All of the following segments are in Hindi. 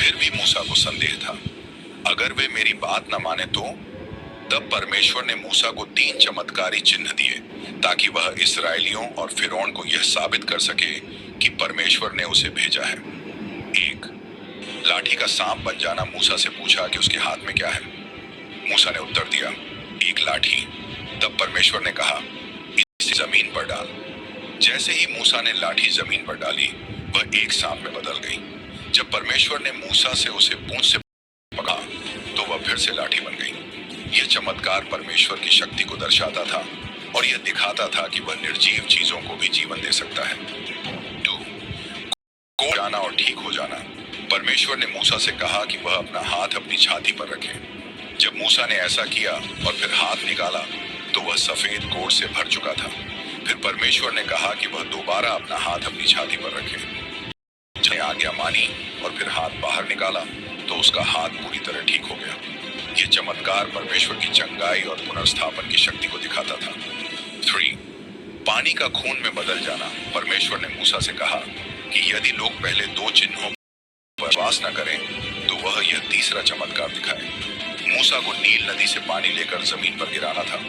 फिर भी मूसा को संदेह था। अगर वे मेरी बात न माने तो? तब परमेश्वर ने मूसा को 3 चमत्कारी चिन्ह दिए ताकि वह इस्राएलियों और फिरौन को यह साबित कर सके कि परमेश्वर ने उसे भेजा है। 1, लाठी का सांप बन जाना। मूसा से पूछा कि उसके हाथ में क्या है। मूसा ने उत्तर दिया, एक लाठी। तब परमेश्वर ने कहा, इसे जमीन पर डाल। जैसे ही मूसा ने लाठी जमीन पर डाली, वह एक सांप में बदल गई। जब परमेश्वर ने मूसा से उसे पूंछ से पकड़ा तो वह फिर से लाठी बन गई। यह चमत्कार परमेश्वर की शक्ति को दर्शाता था और यह दिखाता था कि वह निर्जीव चीजों को भी जीवन दे सकता है। 2, को जाना और ठीक हो जाना। परमेश्वर ने मूसा से कहा कि वह अपना हाथ अपनी छाती पर रखे। जब मूसा ने ऐसा किया और फिर हाथ निकाला तो वह सफेद कोढ़ से भर चुका था। फिर परमेश्वर ने कहा कि वह दोबारा अपना हाथ अपनी छाती पर रखे। जब आज्ञा मानी और फिर हाथ बाहर निकाला तो उसका हाथ पूरी तरह ठीक हो गया। यह चमत्कार परमेश्वर की चंगाई और पुनर्स्थापन की शक्ति को दिखाता था। 3, पानी का खून में बदल जाना। परमेश्वर ने मूसा से कहा कि यदि लोग पहले 2 चिन्हों पर विश्वास न करें तो वह यह तीसरा चमत्कार दिखाए। मूसा को नील नदी से पानी लेकर जमीन पर गिराना था।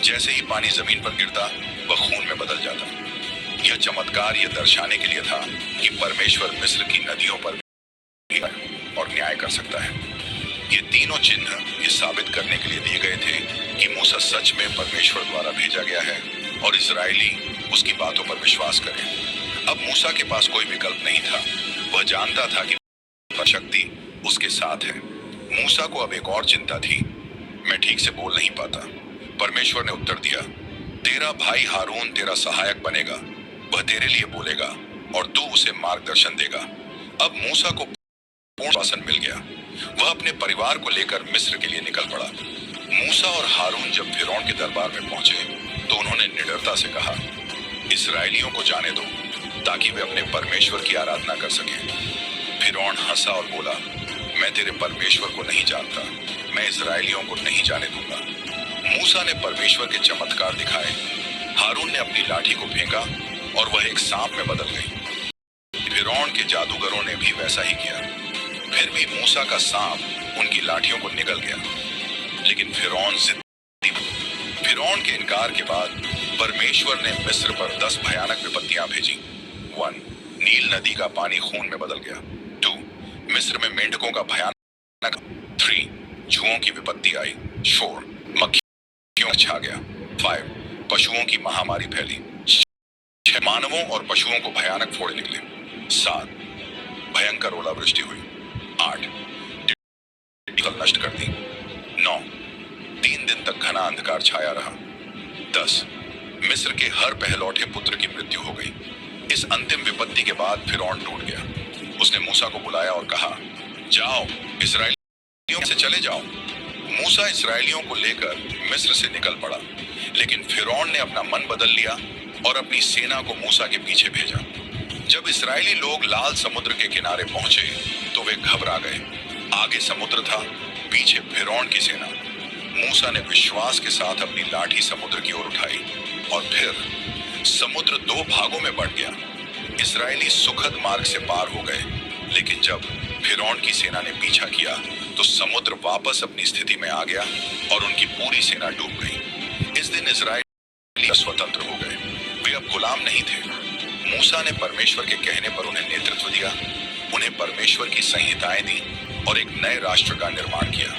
जैसे ही पानी जमीन पर गिरता वह खून में बदल जाता। यह चमत्कार यह दर्शाने के लिए था कि परमेश्वर मिस्र की नदियों पर भी और न्याय कर सकता है। ये तीनों चिन्ह ये साबित करने के लिए दिए गए थे कि मूसा सच में परमेश्वर द्वारा भेजा गया है और इजरायली उसकी बातों पर विश्वास करें। अब मूसा के पास कोई विकल्प नहीं था। वह जानता था कि शक्ति उसके साथ है। मूसा को अब एक और चिंता थी, मैं ठीक से बोल नहीं पाता। परमेश्वर ने उत्तर दिया, तेरा भाई हारून तेरा सहायक बनेगा, वह तेरे लिए बोलेगा और तू उसे मार्गदर्शन देगा। अब मूसा को पूर्ण शासन मिल गया। वह अपने परिवार को लेकर मिस्र के लिए निकल पड़ा। मूसा और हारून जब फिरौन के दरबार में पहुंचे तो उन्होंने निडरता से कहा, इस्राएलियों को जाने दो ताकि वे अपने परमेश्वर की आराधना कर सकें। फिरौन हंसा और बोला, मैं तेरे परमेश्वर को नहीं जानता, मैं इस्राएलियों को नहीं जाने दूंगा। मूसा ने परमेश्वर के चमत्कार दिखाए। हारून ने अपनी लाठी को फेंका और वह एक सांप में बदल गई। फिरौन के जादूगरों ने भी वैसा ही किया। फिर भी मूसा का सांप उनकी लाठियों को निगल गया। लेकिन फिरौन के इनकार के बाद परमेश्वर ने मिस्र पर 10 भयानक विपत्तियां भेजी। 1, नील नदी का पानी खून में बदल गया। 2, मिस्र में मेंढकों का भयानक। 3, जुओं की विपत्ति आई। 4, मक्खियों छा गया। 5, पशुओं की महामारी फैली। 6, मानवों और पशुओं को भयानक फोड़े निकले। 7, भयंकर ओलावृष्टि हुई। 8, टिड्डी नष्ट कर दी। 9, 3 दिन तक घना अंधकार छाया रहा। 10, मिस्र के हर पहलौठे पुत्र की मृत्यु हो गई। इस अंतिम विपत्ति के बाद फिरौन टूट गया। उसने मूसा को बुलाया और कहा, जाओ इस्राएलियों से चले जाओ। मूसा इस्राएलियों को लेकर मिस्र से निकल पड़ा, लेकिन फिरौन ने अपना मन बदल लिया और अपनी सेना को मूसा के पीछे भेजा। जब इस्राएली लोग लाल समुद्र के किनारे पहुंचे तो वे घबरा गए। आगे समुद्र था, पीछे फिरौन की सेना। मूसा ने विश्वास के साथ अपनी लाठी समुद्र की ओर उठाई और फिर समुद्र 2 भागों में बंट गया। इस्राएली सुखद मार्ग से पार हो गए, लेकिन जब फिरौन की सेना ने पीछा किया तो समुद्र वापस अपनी स्थिति में आ गया और उनकी पूरी सेना डूब गई। इस दिन इस्राएली स्वतंत्र हो गए। वे अब गुलाम नहीं थे। मूसा ने परमेश्वर के कहने पर उन्हें नेतृत्व दिया, उन्हें परमेश्वर की संहिताएं दी और एक नए राष्ट्र का निर्माण किया।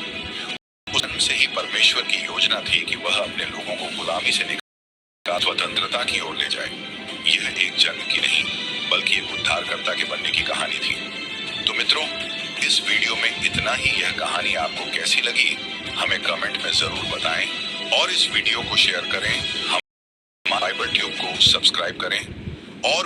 उस दिन से ही परमेश्वर की योजना थी कि वह अपने लोगों को गुलामी से निकाल स्वतंत्रता की ओर ले जाए। यह एक जंग की नहीं बल्कि एक उद्धारकर्ता के बनने की कहानी थी। तो मित्रों, इस वीडियो में इतना ही। यह कहानी आपको कैसी लगी हमें कमेंट में जरूर बताएं और इस वीडियो को शेयर करें। हम बाइबल ट्यूब को सब्सक्राइब करें